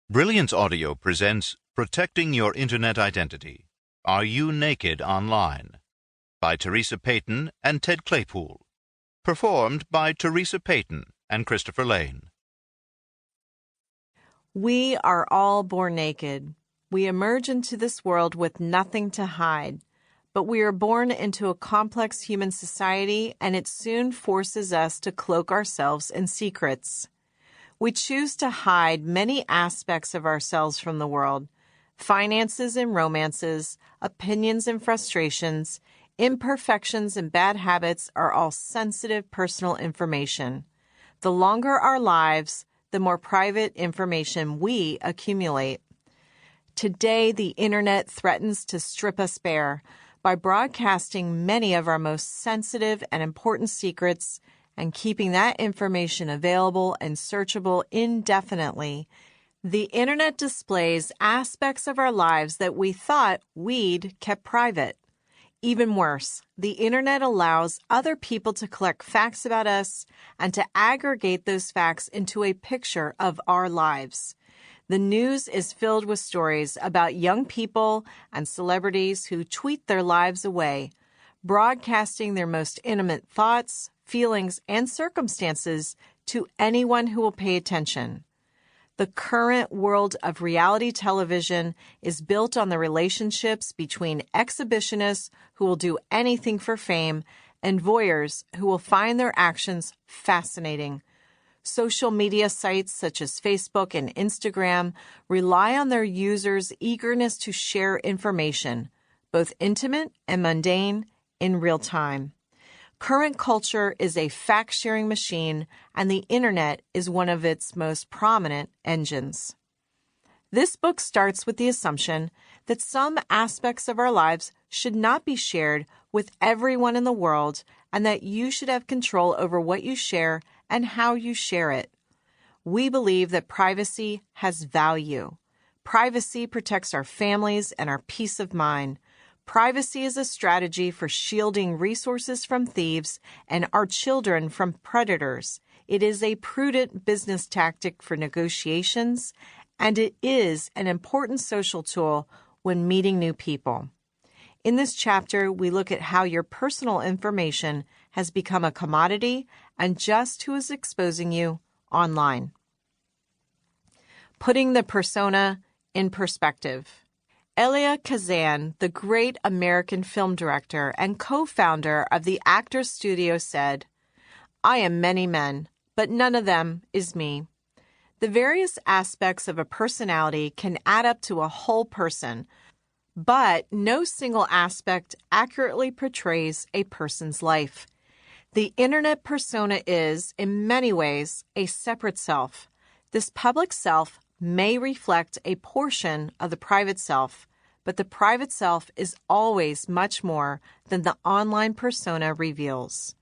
Brilliance Audio presents Protecting Your Internet Identity. Are You Naked Online? By Theresa Payton and Ted Claypoole. Performed by Theresa Payton and Christopher Lane. We are all born naked. We emerge into this world with nothing to hide. But we are born into a complex human society, and it soon forces us to cloak ourselves in secrets. We choose to hide many aspects of ourselves from the world. Finances and romances, opinions and frustrations, imperfections and bad habits are all sensitive personal information. The longer our lives, the more private information we accumulate. Today, the internet threatens to strip us bare by broadcasting many of our most sensitive and important secrets and keeping that information available and searchable indefinitely. The internet displays aspects of our lives that we thought we'd kept private. Even worse, the internet allows other people to collect facts about us and to aggregate those facts into a picture of our lives. The news is filled with stories about young people and celebrities who tweet their lives away, broadcasting their most intimate thoughts, feelings, and circumstances to anyone who will pay attention. The current world of reality television is built on the relationships between exhibitionists who will do anything for fame and voyeurs who will find their actions fascinating. Social media sites such as Facebook and Instagram rely on their users' eagerness to share information, both intimate and mundane, in real time. Current culture is a fact-sharing machine, and the internet is one of its most prominent engines. This book starts with the assumption that some aspects of our lives should not be shared with everyone in the world, and that you should have control over what you share and how you share it. We believe that privacy has value. Privacy protects our families and our peace of mind. Privacy is a strategy for shielding resources from thieves and our children from predators. It is a prudent business tactic for negotiations, and it is an important social tool when meeting new people. In this chapter, we look at how your personal information has become a commodity and just who is exposing you online. Putting the persona in perspective. Elia Kazan, the great American film director and co-founder of the Actors Studio, said, "I am many men, but none of them is me." The various aspects of a personality can add up to a whole person, but no single aspect accurately portrays a person's life. The internet persona is, in many ways, a separate self. This public self may reflect a portion of the private self, but the private self is always much more than the online persona reveals.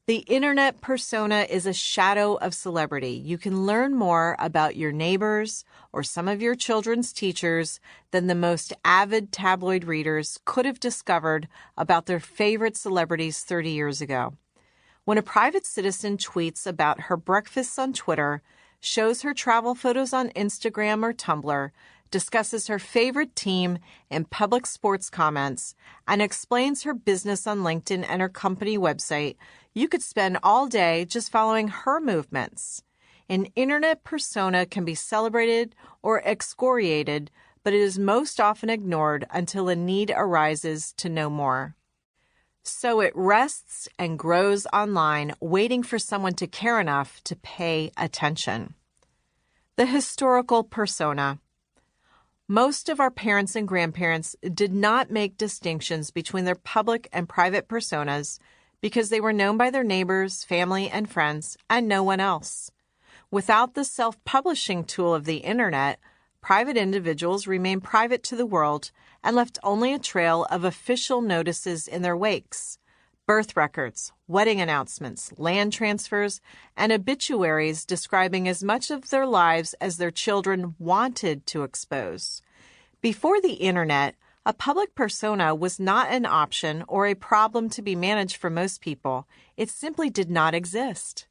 The internet persona is a shadow of celebrity. You can learn more about your neighbors or some of your children's teachers than the most avid tabloid readers could have discovered about their favorite celebrities 30 years ago. When a private citizen tweets about her breakfasts on Twitter, shows her travel photos on Instagram or Tumblr, discusses her favorite team in public sports comments, and explains her business on LinkedIn and her company website, you could spend all day just following her movements. An internet persona can be celebrated or excoriated, but it is most often ignored until a need arises to know more. So it rests and grows online, waiting for someone to care enough to pay attention. The historical persona. Most of our parents and grandparents did not make distinctions between their public and private personas because they were known by their neighbors, family, and friends, and no one else. Without the self-publishing tool of the internet, private individuals remained private to the world and left only a trail of official notices in their wakes. Birth records, wedding announcements, land transfers, and obituaries describing as much of their lives as their children wanted to expose. Before the internet, a public persona was not an option or a problem to be managed for most people. It simply did not exist.